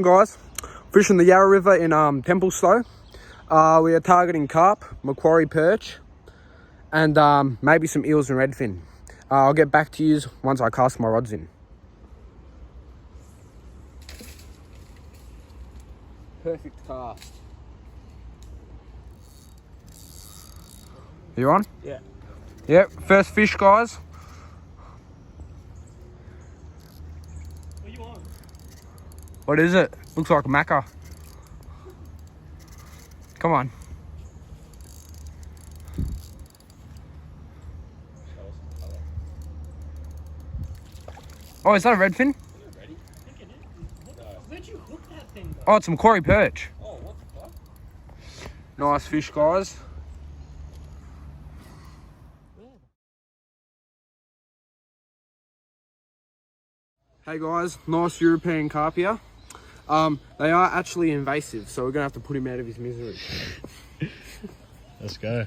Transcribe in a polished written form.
Guys, fishing the Yarra River in Templestowe. We are targeting carp, macquarie perch, and maybe some eels and redfin. I'll get back to you once I cast my rods in. Perfect cast. You on? Yeah. Yep, first fish, guys. What are you on? What is it? Looks like a macca. Come on. Oh, is that a redfin? Where'd you hook that thing, bro? Oh, it's a macquarie perch. Oh, what the fuck? Nice fish, guys. Hey guys, nice European carp here. They are actually invasive, so we're gonna have to put him out of his misery. Let's go.